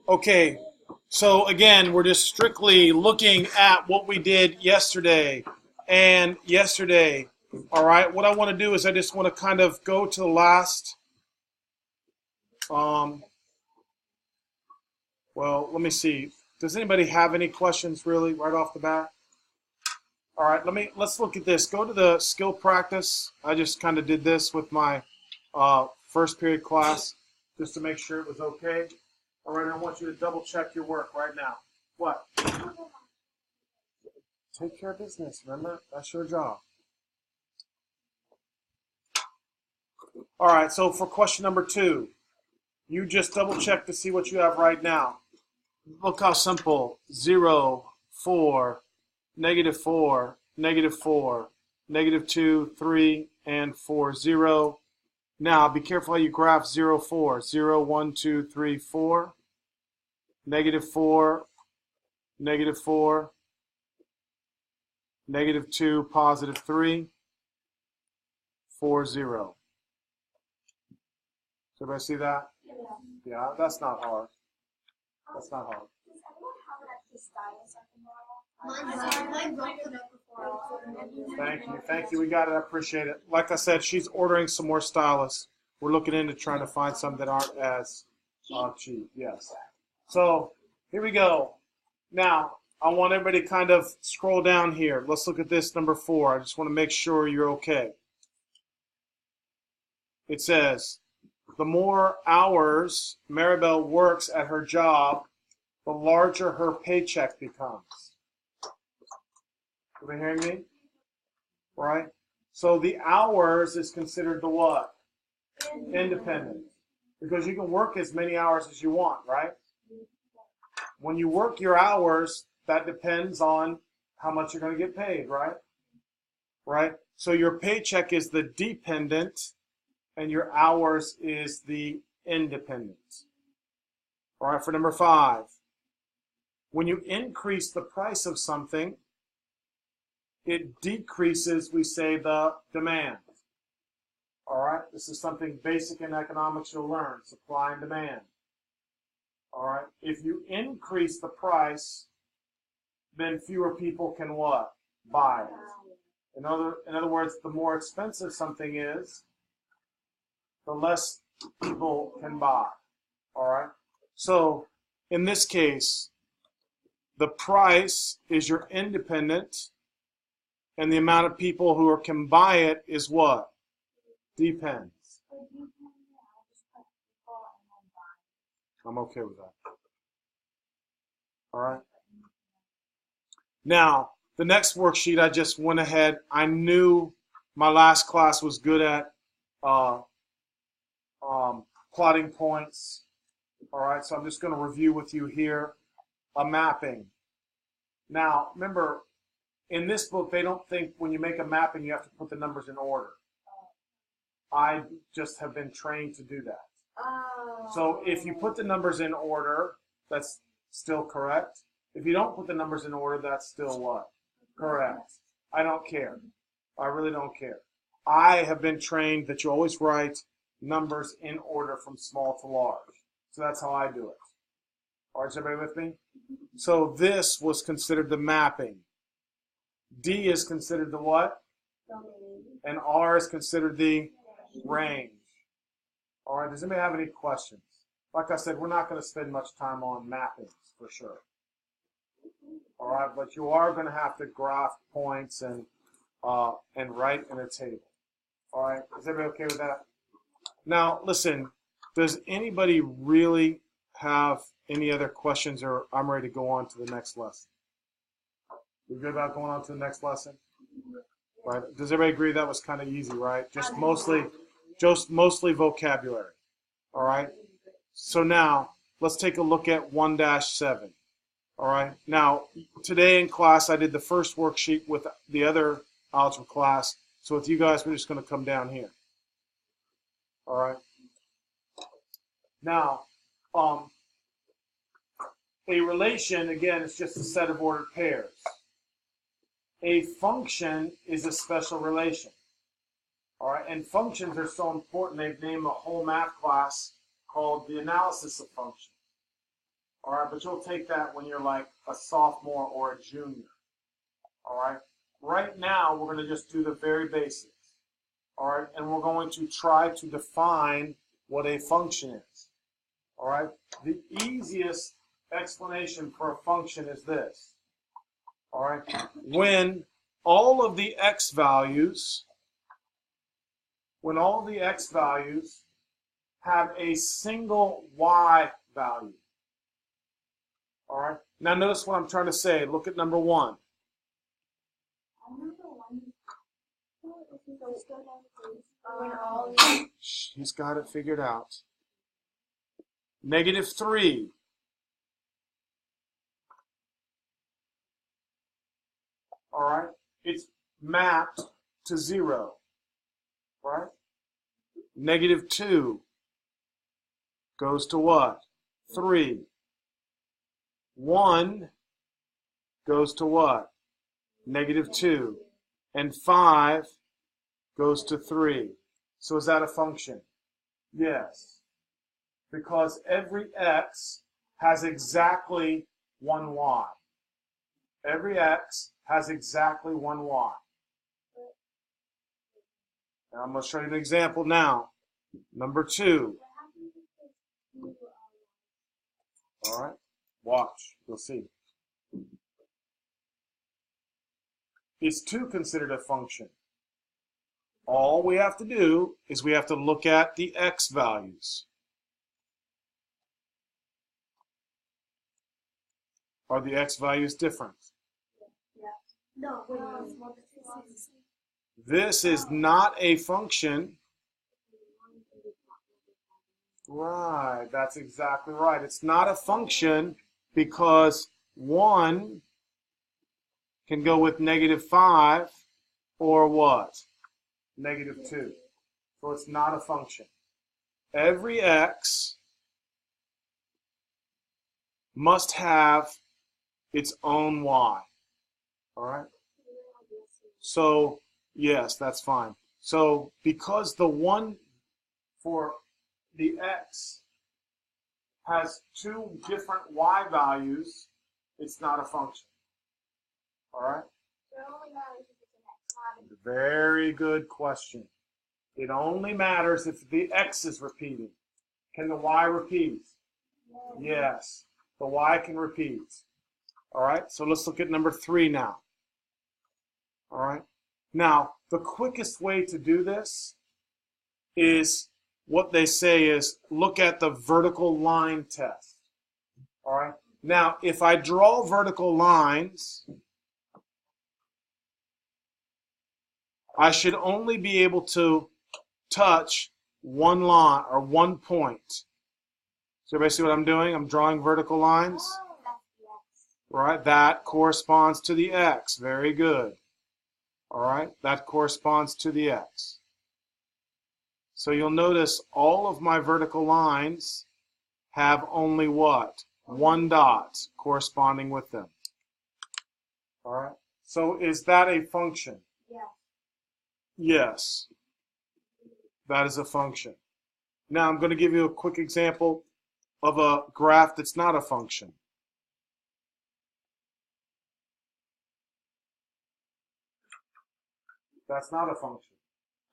Okay, so again, we're just strictly looking at what we did yesterday and yesterday. All right, what I want to do is I just want to kind of go to the last, well, let me see. Does anybody have any questions really right off the bat? All right, let's look at this. Go to the skill practice. I just kind of did this with my first period class just to make sure it was okay. All right, I want you to double check your work right now. What? Take care of business, remember? That's your job. All right, so for question number 2, you just double check to see what you have right now. Look how simple. 0, 4, -4, -4, -2, 3, and 4, 0. Now, be careful how you graph 0, 4. 0, 1, 2, 3, 4. -4, -4, -2, +3, 4, 0. Does everybody see that? Yeah, that's not hard. That's not hard. Does anyone have an extra stylus at the model? Mine broke it up before. Thank you. We got it. I appreciate it. Like I said, she's ordering some more stylus. We're looking into trying to find some that aren't as cheap. Yes. So here we go. Now, I want everybody to kind of scroll down here. Let's look at this number 4. I just want to make sure you're okay. It says, the more hours Maribel works at her job, the larger her paycheck becomes. Are you hearing me? Right? So the hours is considered the what? Independent. Because you can work as many hours as you want, right? When you work your hours, that depends on how much you're going to get paid, right? Right? So your paycheck is the dependent, and your hours is the independent. All right, for number 5. When you increase the price of something, it decreases, we say, the demand. All right, this is something basic in economics you'll learn, supply and demand. All right, if you increase the price, then fewer people can what? Buy it. In other words, the more expensive something is, the less people can buy. All right? So, in this case, the price is your independent, and the amount of people who can buy it is what? Depends. I'm okay with that. All right? Now, the next worksheet, I just went ahead. I knew my last class was good at plotting points. All right, so I'm just going to review with you here a mapping. Now, remember, in this book, they don't think when you make a mapping, you have to put the numbers in order. I just have been trained to do that. So if you put the numbers in order, that's still correct. If you don't put the numbers in order, that's still what? Correct. I don't care. I really don't care. I have been trained that you always write numbers in order from small to large. So that's how I do it. All right, is everybody with me? So this was considered the mapping. D is considered the what? And R is considered the range. All right, does anybody have any questions? Like I said, we're not going to spend much time on mappings for sure. All right, but you are going to have to graph points and write in a table. All right, is everybody okay with that? Now, listen, does anybody really have any other questions, or I'm ready to go on to the next lesson? You good about going on to the next lesson? Right? Does everybody agree that was kind of easy, right? Just mostly vocabulary. All right? So now, let's take a look at 1-7. All right? Now, today in class, I did the first worksheet with the other algebra class. So with you guys, we're just going to come down here. All right? Now, a relation, again, is just a set of ordered pairs. A function is a special relation. All right, and functions are so important, they've named a whole math class called the analysis of functions. All right, but you'll take that when you're like a sophomore or a junior. All right. Right now, we're going to just do the very basics. All right, and we're going to try to define what a function is. All right. The easiest explanation for a function is this. All right. When all of the x values have a single y value. All right. Now notice what I'm trying to say. Look at number 1. He's got it figured out. -3. All right. It's mapped to 0. Right? -2 goes to what? 3. 1 goes to what? -2. And 5 goes to 3. So is that a function? Yes. Because every x has exactly 1 y. Every x has exactly 1 y. Now I'm going to show you an example now. Number 2. All right. Watch. You'll see. Is 2 considered a function? All we have to do is we have to look at the x values. Are the x values different? No, This is not a function. Right, that's exactly right. It's not a function because 1 can go with -5 or what? -2. So it's not a function. Every x must have its own y. All right? So, yes, that's fine. So, because the one for the x has 2 different y values, it's not a function. All right? Very good question. It only matters if the x is repeating. Can the y repeat? Yes, the y can repeat. All right, so let's look at number 3 now. All right, now the quickest way to do this is what they say is look at the vertical line test. All right, now if I draw vertical lines, I should only be able to touch one line or one point. So everybody see what I'm doing? I'm drawing vertical lines. Right, that corresponds to the x. Very good. All right, that corresponds to the x. So you'll notice all of my vertical lines have only what? One dot corresponding with them. All right, so is that a function? Yes, that is a function. Now I'm going to give you a quick example of a graph that's not a function. That's not a function.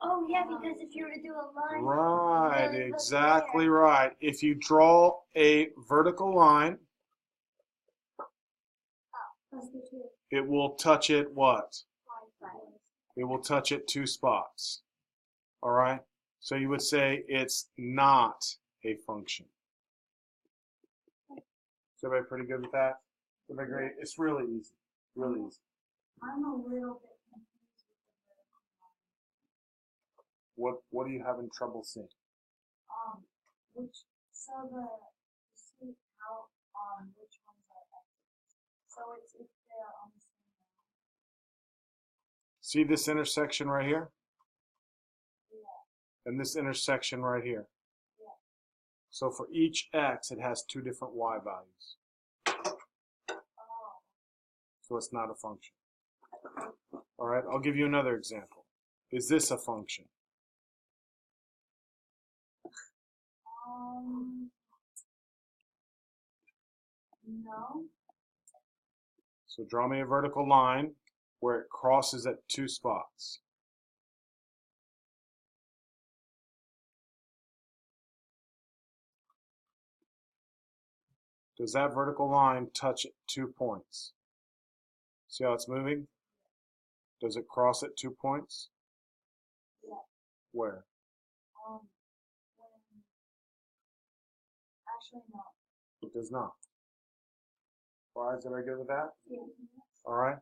Oh, yeah, because if you were to do a line. Right, exactly right. If you draw a vertical line, it will touch it what? It will touch it 2 spots. All right? So you would say it's not a function. Is everybody pretty good with that? Everybody great? It's really easy. Really easy. I'm a little bit confused with the What are you having trouble seeing? which see how which ones are X's. So it's if they're on the same line. See this intersection right here? Yeah. And this intersection right here? Yeah. So for each x, it has 2 different y values. Oh. So it's not a function. All right, I'll give you another example. Is this a function? No. So draw me a vertical line where it crosses at two spots. Does that vertical line touch at 2 points? See how it's moving? Does it cross at 2 points? Yeah. Where? When, actually, no. It does not. All right, is everybody good with that? Yeah. All right.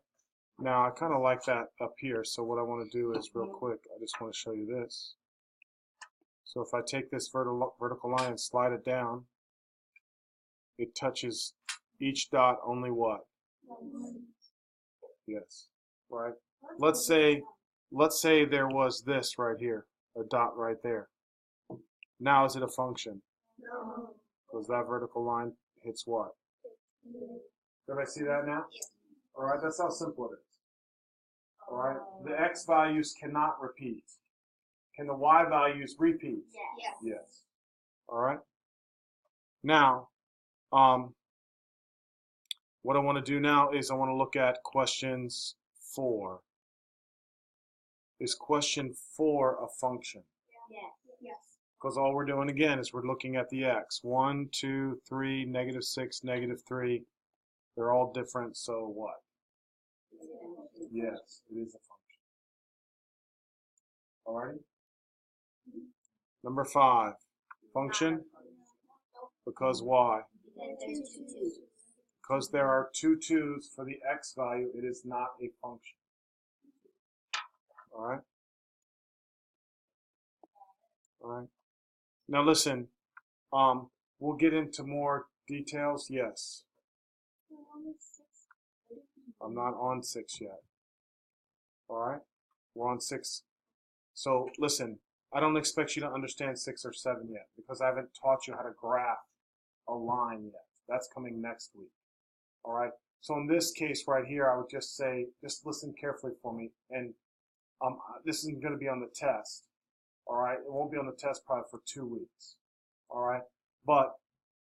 Now, I kind of like that up here, so what I want to do is real quick, I just want to show you this. So if I take this vertical line and slide it down, it touches each dot only what? Yes. Right? Let's say there was this right here, a dot right there. Now is it a function? No. Because that vertical line hits what? Did I see that now? All right, that's how simple it is. All right, the x values cannot repeat. Can the y values repeat? Yes. Yes. All right. Now, what I want to do now is I want to look at questions 4. Is question 4 a function? Yes. Because all we're doing again is we're looking at the x. 1, 2, 3, -6, -3. They're all different, so what? Yes, it is a function. All righty? Number 5. Function? Because why? Because there are 2 2's for the x value, it is not a function. All right? All right. Now listen, we'll get into more details. Yes. I'm not on 6 yet. All right? We're on 6. So listen, I don't expect you to understand 6 or 7 yet because I haven't taught you how to graph a line yet. That's coming next week. All right? So in this case right here, I would just say, just listen carefully for me. And this isn't going to be on the test. All right? It won't be on the test probably for 2 weeks. All right? But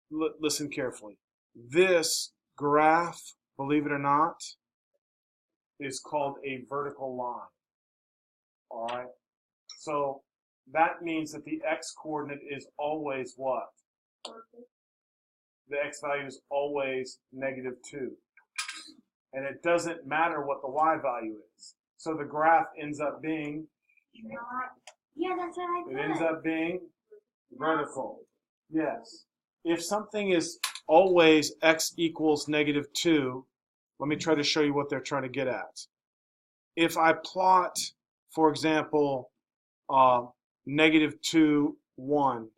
listen carefully. This graph, believe it or not, is called a vertical line. All right? So that means that the x coordinate is always what? The x value is always -2. And it doesn't matter what the y value is. So the graph ends up being, Yeah, that's what I thought. it ends up being vertical. Yes. If something is always x equals -2, let me try to show you what they're trying to get at. If I plot, for example, -2, 1.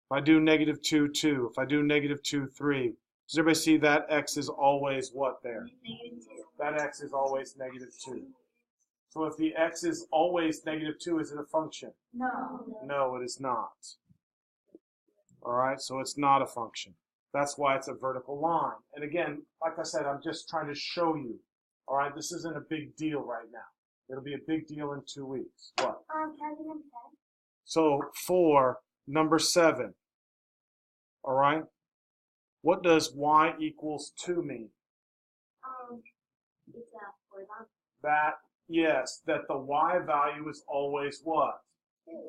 If I do -2, 2. If I do -2, 3. Does everybody see that x is always what there? That x is always -2. So if the x is always -2, is it a function? No. No, it is not. All right, so it's not a function. That's why it's a vertical line. And again, like I said, I'm just trying to show you. All right, this isn't a big deal right now. It'll be a big deal in 2 weeks. What? So for number 7, all right, what does y equals 2 mean? It's a horizontal. That, yes, that the y value is always what?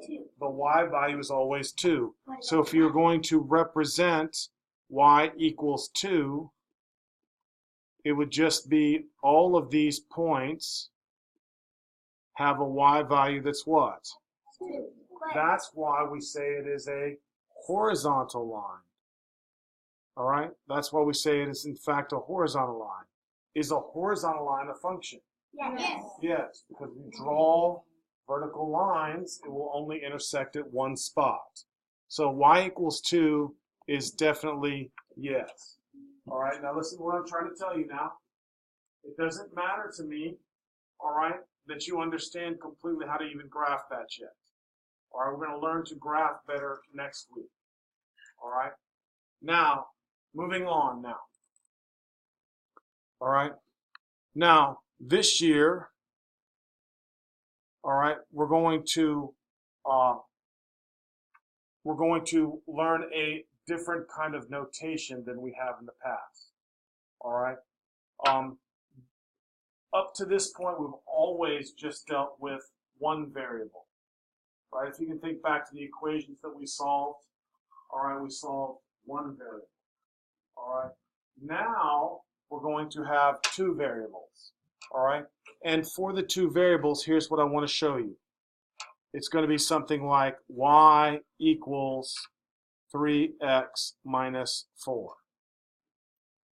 2. The y value is always 2. So if you're going to represent y equals 2, it would just be all of these points have a y value that's what? 2. That's why we say it is a horizontal line. All right? That's why we say it is in fact a horizontal line. Is a horizontal line a function? Yes. Yes, because we draw vertical lines, it will only intersect at one spot. So y equals 2 is definitely yes. All right, now listen to what I'm trying to tell you now. It doesn't matter to me, all right, that you understand completely how to even graph that yet. All right, we're going to learn to graph better next week. All right, now, moving on now. All right, now this year, all right, we're going to we're going to learn a different kind of notation than we have in the past. All right. Up to this point, we've always just dealt with one variable, right? If you can think back to the equations that we solved, all right, we solved one variable. All right. Now we're going to have two variables. All right. And for the two variables, here's what I want to show you. It's going to be something like y equals 3x minus 4.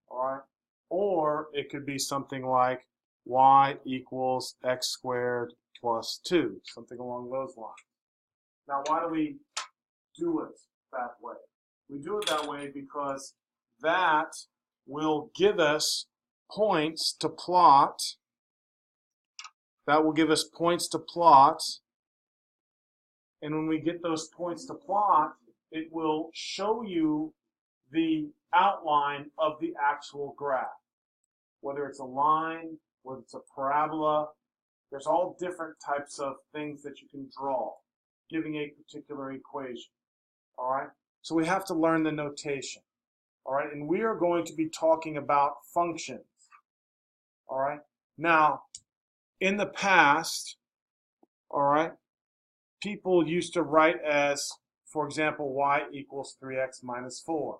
All right. Or it could be something like y equals x squared plus 2, something along those lines. Now, why do we do it that way? We do it that way because that will give us points to plot. That will give us points to plot. And when we get those points to plot, it will show you the outline of the actual graph. Whether it's a line, whether it's a parabola, there's all different types of things that you can draw, giving a particular equation. All right? So we have to learn the notation. All right? And we are going to be talking about functions. All right? Now, in the past, all right, people used to write as, for example, y equals 3x minus 4.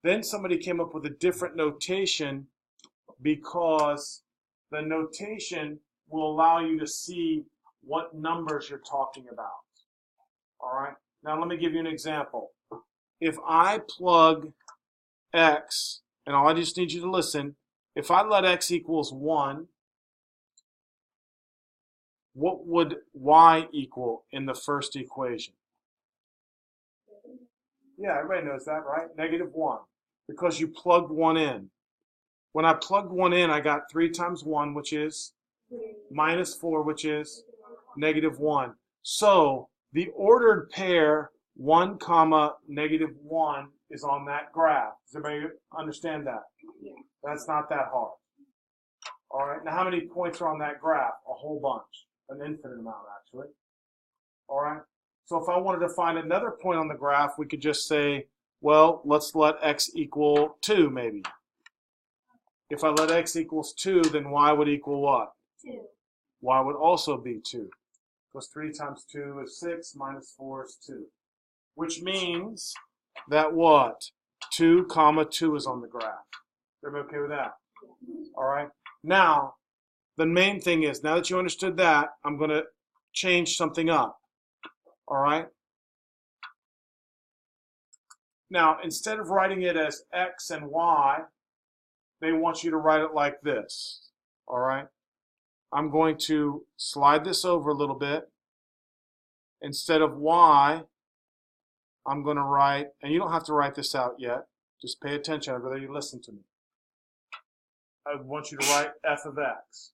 Then somebody came up with a different notation because the notation will allow you to see what numbers you're talking about. All right? Now let me give you an example. If I plug x, and I just need you to listen, if I let x equals 1, what would y equal in the first equation? Yeah, everybody knows that, right? -1, because you plugged 1 in. When I plugged 1 in, I got 3 times 1, which is minus 4, which is -1. So the ordered pair 1, -1 is on that graph. Does everybody understand that? That's not that hard. All right. Now, how many points are on that graph? A whole bunch. An infinite amount, actually. All right. So if I wanted to find another point on the graph, we could just say, well, let's let x equal 2, maybe. If I let x equals 2, then y would equal what? 2. Y would also be 2. Because 3 times 2 is 6, minus 4 is 2. Which means that what? 2, 2 is on the graph. Everybody okay with that? All right. Now, the main thing is, now that you understood that, I'm going to change something up. All right. Now, instead of writing it as x and y, they want you to write it like this. All right. I'm going to slide this over a little bit. Instead of y, I'm going to write, and you don't have to write this out yet. Just pay attention. I'd rather you listen to me. I want you to write f of x.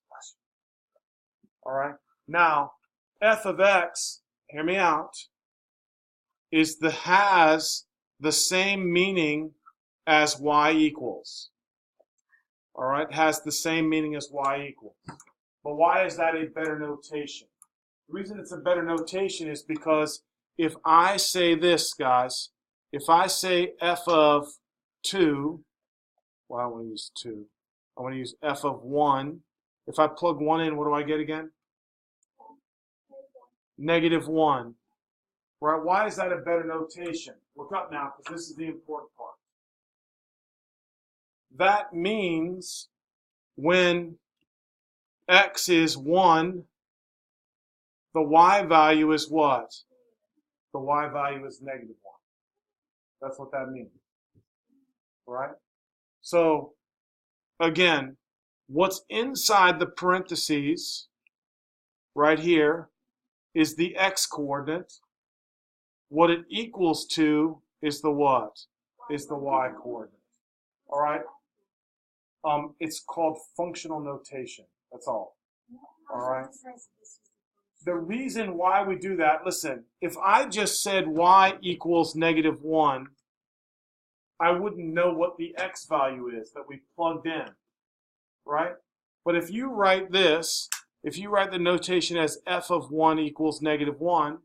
All right. Now, f of x, hear me out, has the same meaning as y equals. All right. Has the same meaning as y equals. But why is that a better notation? The reason it's a better notation is because if I say this, guys, if I say f of 2, well, I don't want to use 2. I want to use f of 1. If I plug 1 in, what do I get again? -1. Right? Why is that a better notation? Look up now, because this is the important part. That means when x is 1, the y value is what? The y value is -1. That's what that means. Right? So, again, what's inside the parentheses right here is the x coordinate. What it equals to is the what? Is the y coordinate. All right? It's called functional notation. That's all. All right? The reason why we do that, listen, if I just said y equals -1, I wouldn't know what the x value is that we plugged in, right? But if you write this, if you write the notation as f of 1 equals -1,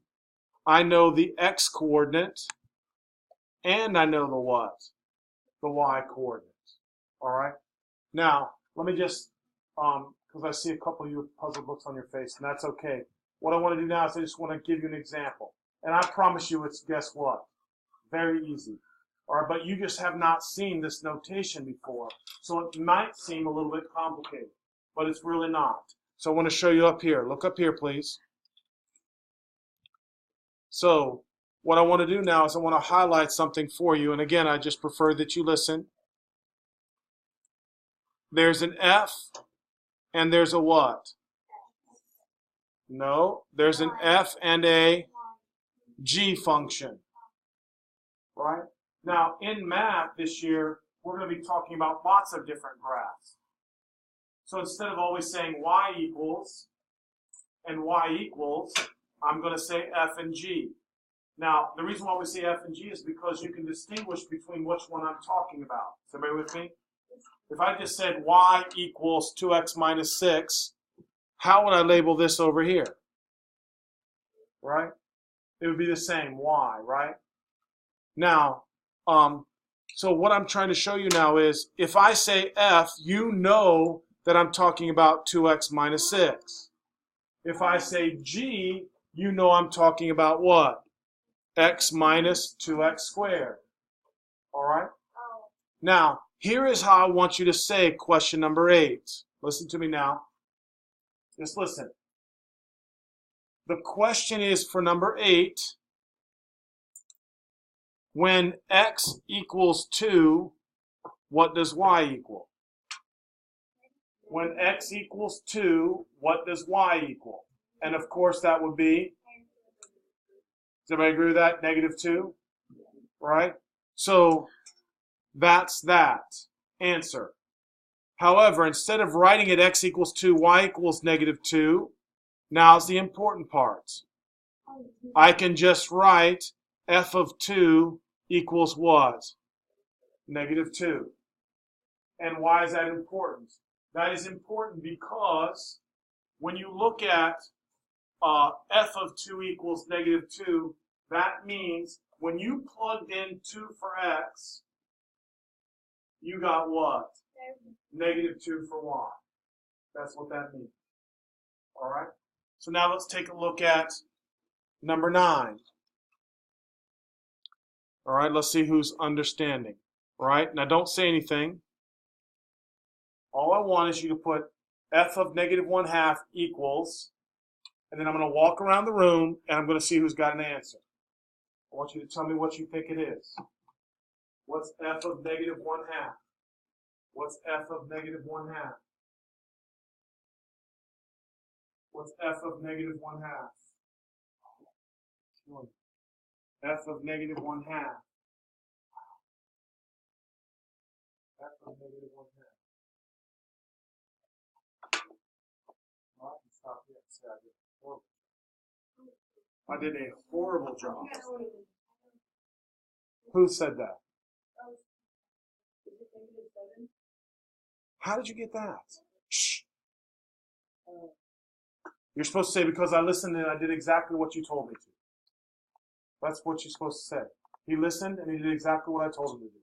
I know the x coordinate, and I know the what? The y coordinate. All right? Now, let me just, because I see a couple of you with puzzle books on your face, and that's okay. What I want to do now is I just want to give you an example. And I promise you it's, guess what? Very easy. All right, but you just have not seen this notation before. So it might seem a little bit complicated, but it's really not. So I want to show you up here. Look up here, please. So what I want to do now is I want to highlight something for you. And again, I just prefer that you listen. There's an F and there's a what? No, there's an F and a G function. Right? Now, in math this year, we're going to be talking about lots of different graphs. So instead of always saying y equals and y equals, I'm going to say f and g. Now, the reason why we say f and g is because you can distinguish between which one I'm talking about. Is everybody with me? If I just said y equals 2x minus 6, how would I label this over here? Right? It would be the same, y, right? Now, so what I'm trying to show you now is, if I say f, you know that I'm talking about 2x minus 6. If I say g, you know I'm talking about what? X minus 2x squared. All right? Now, here is how I want you to say question number 8. Listen to me now. Just listen. The question is for number 8, when x equals 2, what does y equal? When x equals 2, what does y equal? And of course that would be, does everybody agree with that? Negative 2, right? So that's that answer. However, instead of writing it x equals 2, y equals negative 2, now's the important part. I can just write f of 2 equals what? Negative 2. And why is that important? That is important because when you look at f of 2 equals negative 2, that means when you plugged in 2 for x, you got what? Negative 2 for y. That's what that means. All right? So now let's take a look at number 9. All right, let's see who's understanding. All right, now don't say anything. All I want is you to put f of negative 1/2 equals, and then I'm going to walk around the room, and I'm going to see who's got an answer. I want you to tell me what you think it is. What's f of negative 1/2? What's f of negative 1/2? What's f of negative 1/2? F of negative 1/2. F of negative 1/2. Well, I can stop here and say I did a horrible job. Who said that? How did you get that? Shh. You're supposed to say, because I listened and I did exactly what you told me to. That's what you're supposed to say. He listened and he did exactly what I told him to do.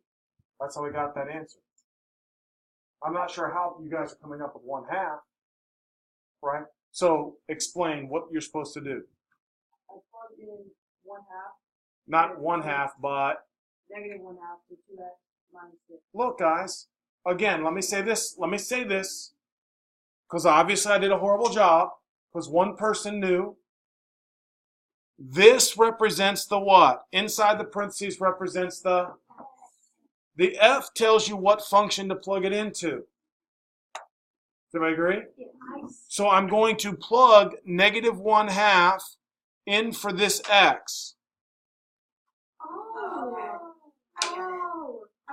That's how he got that answer. I'm not sure how you guys are coming up with 1/2, right? So explain what you're supposed to do. I plugged in 1/2. Not 1/2, but Negative 1/2 to 2x minus 6. Look, guys. Again, let me say this. Because obviously I did a horrible job. Because one person knew. This represents the what? Inside the parentheses represents the F tells you what function to plug it into. Do I agree? So I'm going to plug negative 1/2 in for this x.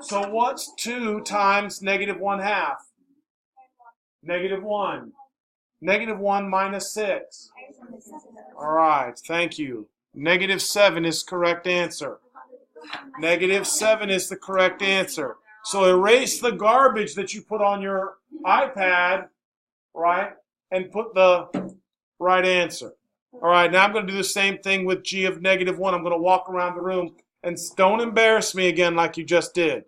So what's 2 times negative 1/2? Negative 1. Negative 1 minus 6. All right, thank you. Negative 7 is correct answer. Negative 7 is the correct answer. So erase the garbage that you put on your iPad, right, and put the right answer. All right, now I'm going to do the same thing with g of negative 1. I'm going to walk around the room, and don't embarrass me again like you just did.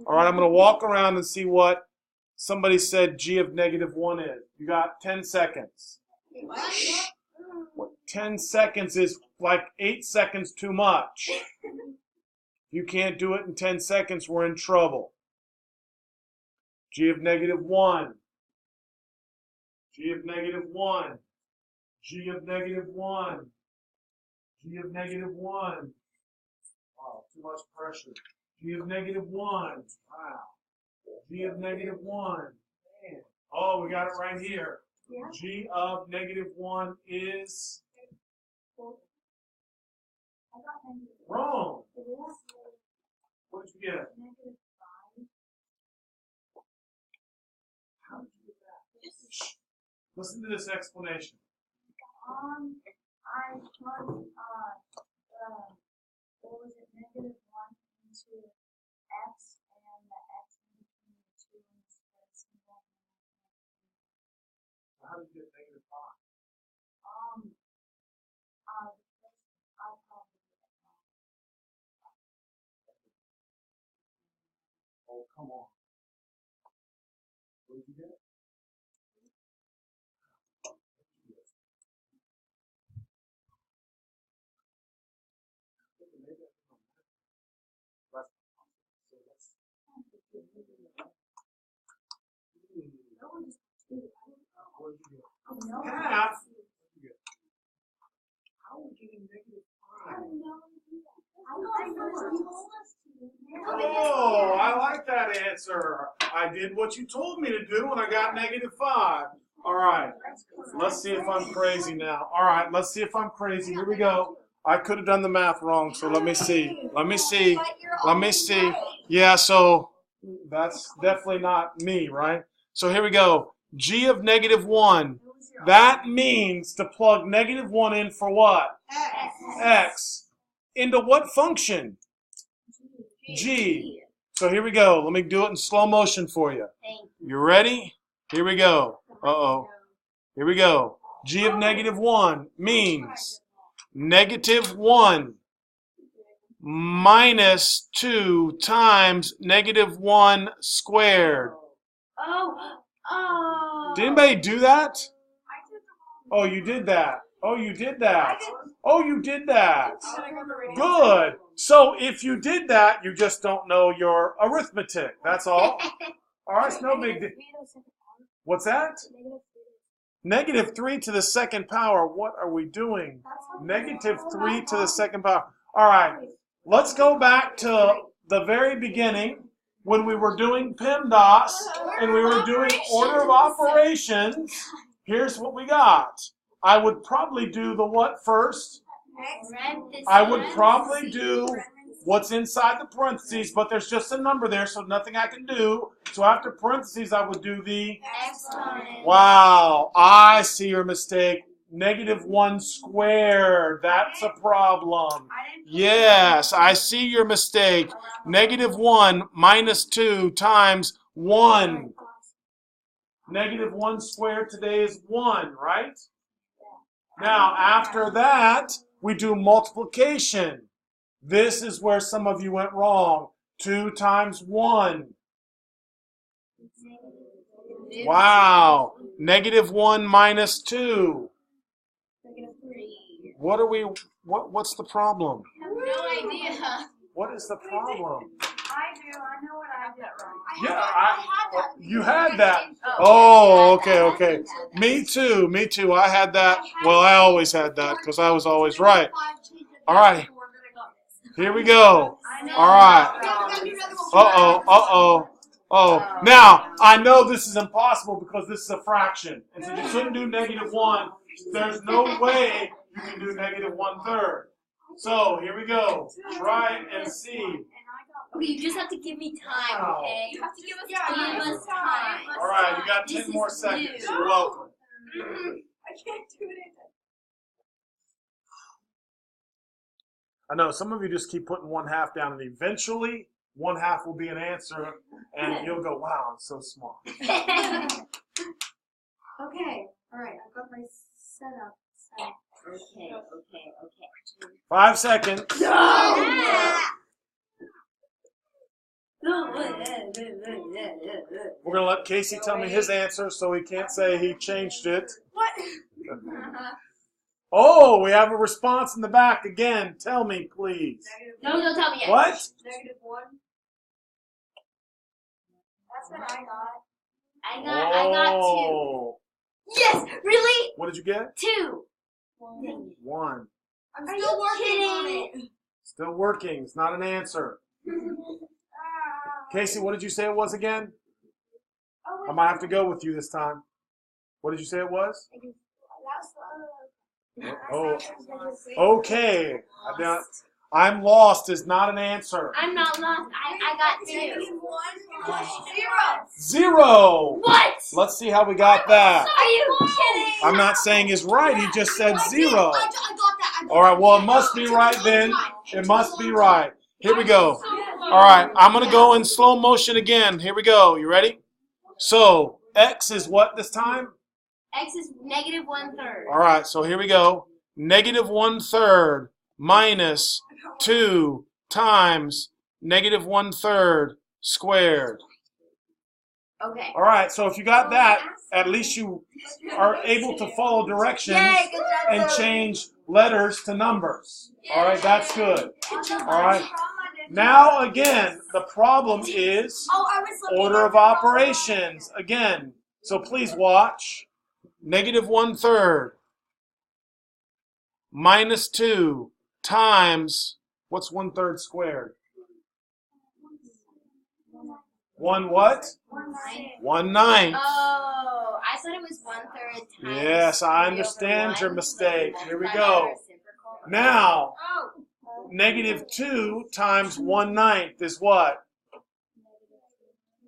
All right, I'm going to walk around and see what somebody said g of negative 1 is. You got 10 seconds. What, 10 seconds is like 8 seconds too much. If you can't do it in 10 seconds, we're in trouble. G of negative 1. G of negative 1. G of negative 1. G of negative 1. Wow, too much pressure. G of negative 1. Wow. G of negative 1. Man. Oh, we got it right here. Yeah. G of negative 1 is I got negative. wrong. It is What did you get? negative 5. How did you get that? Listen to this explanation. I plugged, what was it, negative 1 into x, and the x in between the 2 and the square symbol. How did you get negative 5? I probably did it wrong. Oh, come on. What did you get? No one just did it. I don't know. What did you get? I know. Half. How are we getting negative I 5? don't know. I first told us to. Oh, I like that answer. I did what you told me to do and I got negative 5. All right. Let's see if I'm crazy now. All right, let's see if I'm crazy. Here we go. I could have done the math wrong, so let me see. Let me see. Let me see. Yeah, so that's definitely not me, right? So here we go. G of negative 1. That means to plug negative 1 in for what? X. Into what function? G. So here we go. Let me do it in slow motion for you. You ready? Here we go. Uh-oh. Here we go. G of negative 1 means negative 1 minus 2 times negative 1 squared. Did anybody do that? Oh, you did that. Oh, you did that. Oh, you did that. Good. So if you did that, you just don't know your arithmetic. That's all. All right, it's no big deal. What's that? Negative 3 to the second power. What are we doing? Negative 3 to the second power. All right, let's go back to the very beginning when we were doing PEMDAS and we were doing order of operations. Here's what we got. I would probably do the what first? I would probably do what's inside the parentheses, but there's just a number there, so nothing I can do. So after parentheses, I would do the exponent. Wow, I see your mistake. Negative 1 squared. That's a problem. Yes, I see your mistake. Negative 1 minus 2 times 1. Negative 1 squared today is 1, right? Now, after that, we do multiplication. This is where some of you went wrong. 2 times 1. Wow. Negative 1 minus 2. What are we, what's the problem? I have no idea. What is the problem? I do. I know what I did wrong. Yeah, you had that. Oh, okay, okay. Me too, me too. I had that. Well, I always had that because I was always right. All right. Here we go. All right. Uh-oh, uh-oh. Oh, now, I know this is impossible because this is a fraction. And so you couldn't do negative 1. There's no way you can do negative 1/3. So, here we go. Try and see. Okay, you just have to give me time, okay? You have to give us time. All right, you got 10 more seconds. You're welcome. I can't do it. I know some of you just keep putting 1/2 down, and eventually 1/2 will be an answer, and you'll go, "Wow, I'm so smart." Okay. All right. I've got my setup set. Okay. 5 seconds. We're going to let Casey tell me his answer so he can't say he changed it. What? Oh, we have a response in the back again. Tell me, please. No, don't tell me yet. What? -1. That's what I got. I got 2. Yes, really? What did you get? 2. 1. I'm Are still you working on kidding? it. Still working. It's not an answer. Casey, what did you say it was again? Oh, I might have to go with you this time. What did you say it was? Oh, okay. I'm lost is not an answer. I'm not lost. I got 2. 0. What? Let's see how we got that. Are you kidding? I'm not saying he's right. He just said 0. I got that. All right, well, it must be right then. It must be right. Here we go. All right, I'm going to go in slow motion again. Here we go. You ready? So, x is what this time? X is -1/3. All right, so here we go. -1/3 minus 2 times -1/3 squared. Okay. All right, so if you got that, at least you are able to follow directions Yay, good job, and Zoe. change letters to numbers. All right, that's good. All right. Now, again, the problem is order of operations. Again, so please watch. -1/3 minus 2 times, what's 1/3 squared? 1 what? 1/9. Oh, I thought it was 1/3 times. Yes, I understand your mistake. Here we go. Now, -2 times 1/9 is what?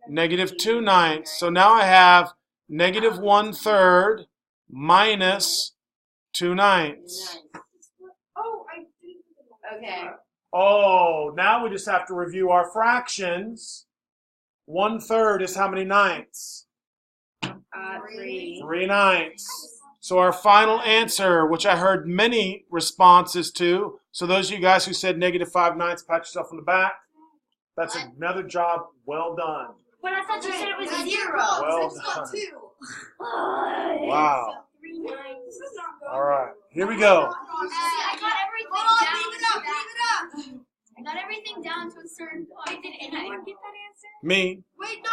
-2/9. So now I have -1/3 minus 2/9. Okay. Oh, now we just have to review our fractions. 1/3 is how many ninths? 3. 3 ninths. So our final answer, which I heard many responses to, so those of you guys who said -5/9, pat yourself on the back. That's another job well done. But I thought you said it was 0. Well done. Wow. All right, here we go. I got everything down. Leave it up. I got everything down to a certain point. Did anyone get that answer? Me. Wait, no.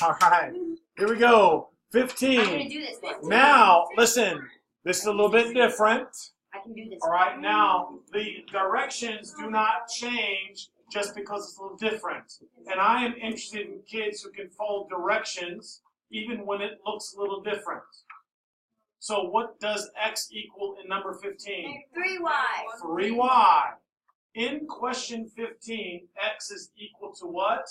All right, here we go. I'm gonna 15. do this one. Now, listen, this is a little bit different. I can do this All one. right, now the directions do not change just because it's a little different. And I am interested in kids who can follow directions even when it looks a little different. So what does x equal in number 15? 3y. 3y. In question 15, x is equal to what?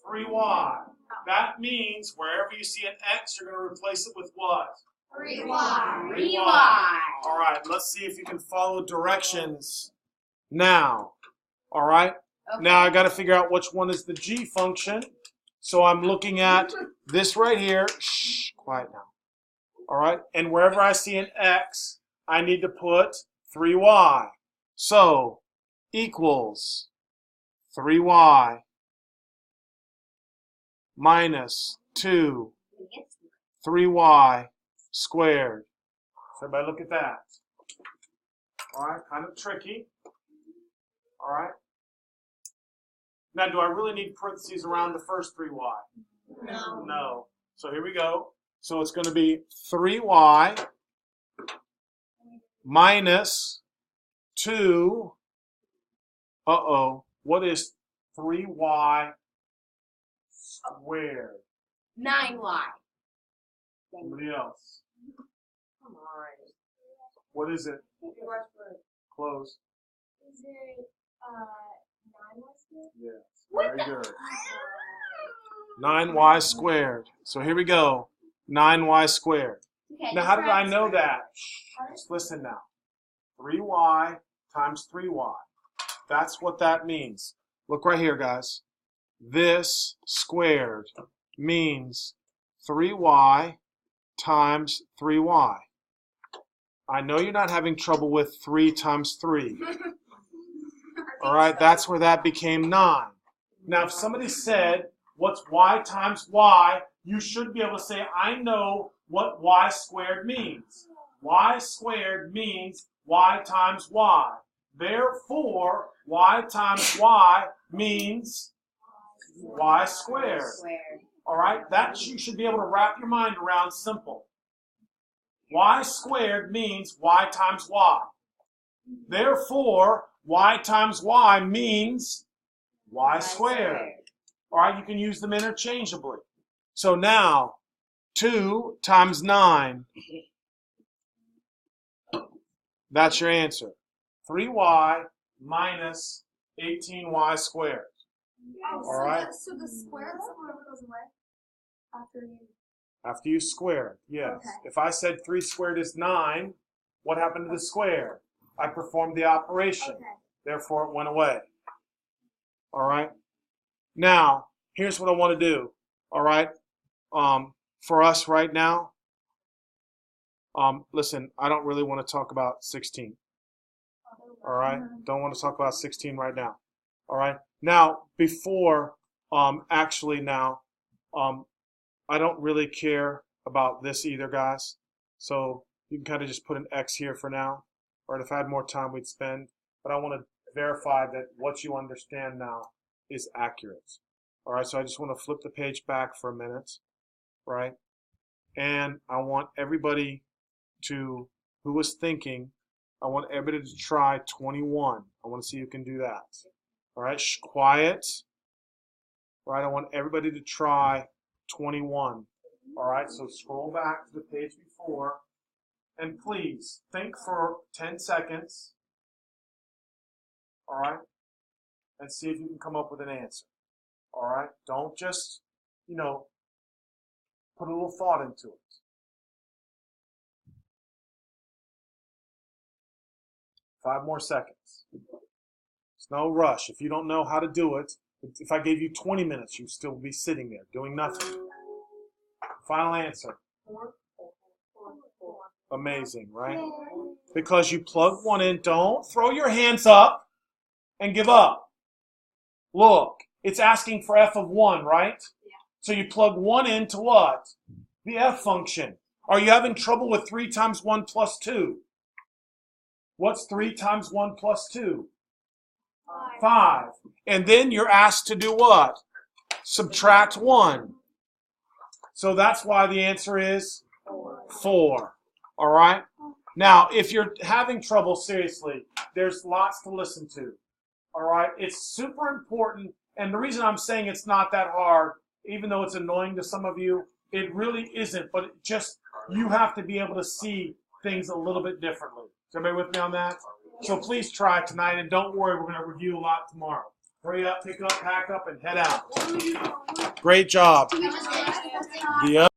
3y. That means wherever you see an x, you're going to replace it with what? 3y. 3y. All right, let's see if you can follow directions now. All right? Okay. Now I got to figure out which one is the g function. So I'm looking at this right here. Shh, quiet now. All right? And wherever I see an x, I need to put 3y. So equals 3y minus 2 3y squared. So everybody look at that. All right, kind of tricky. All right. Now, do I really need parentheses around the first 3y? No. No. So here we go. So it's going to be 3y minus 2. What is 3y squared? 9y. Somebody else. Come on. What is it? Close. Is it 9y? Yes. What Very the- good. 9y squared. So here we go. 9y squared. Okay, Now, just how did I write know it. that? Just listen now. 3y times 3y. That's what that means. Look right here, guys. This squared means 3y times 3y. I know you're not having trouble with 3 times 3. All right, that's where that became 9. Now, if somebody said, what's y times y, you should be able to say, I know what y squared means. Y squared means y times y. Therefore, y times y means y squared. All right, that you should be able to wrap your mind around simple. Y squared means y times y. Therefore, y times y means y squared. All right, you can use them interchangeably. So now, 2 times 9, that's your answer. 3y minus 18y squared. All right? So the square somewhere goes away After you square, yes. Okay. If I said 3 squared is 9, what happened to the square? I performed the operation. Okay. Therefore, it went away. All right? Now, here's what I want to do. All right? For us right now, listen, I don't really want to talk about 16. All right? Don't want to talk about 16 right now. All right? Now, before, actually now, I don't really care about this either, guys. So you can kind of just put an X here for now. All right, if I had more time, we'd spend. But I want to verify that what you understand now is accurate. All right, so I just want to flip the page back for a minute, right? And I want everybody to, who was thinking, I want everybody to try 21. I want to see who can do that. All right, quiet. All right, I want everybody to try 21. All right, so scroll back to the page before. And please, think for 10 seconds. All right, and see if you can come up with an answer. All right, don't just, put a little thought into it. 5 more seconds. It's no rush. If you don't know how to do it, if I gave you 20 minutes, you'd still be sitting there doing nothing. Final answer. Amazing, right? Because you plug one in. Don't throw your hands up and give up. Look, it's asking for f of 1, right? Yeah. So you plug 1 into what? The f function. Are you having trouble with 3 times 1 plus 2? What's 3 times 1 plus 2? 5. And then you're asked to do what? Subtract 1. So that's why the answer is 4. All right? Now, if you're having trouble, seriously, there's lots to listen to. All right? It's super important. And the reason I'm saying it's not that hard, even though it's annoying to some of you, it really isn't. But you have to be able to see things a little bit differently. Is everybody with me on that? So please try it tonight, and don't worry, we're going to review a lot tomorrow. Hurry up, pick up, pack up, and head out. Great job. The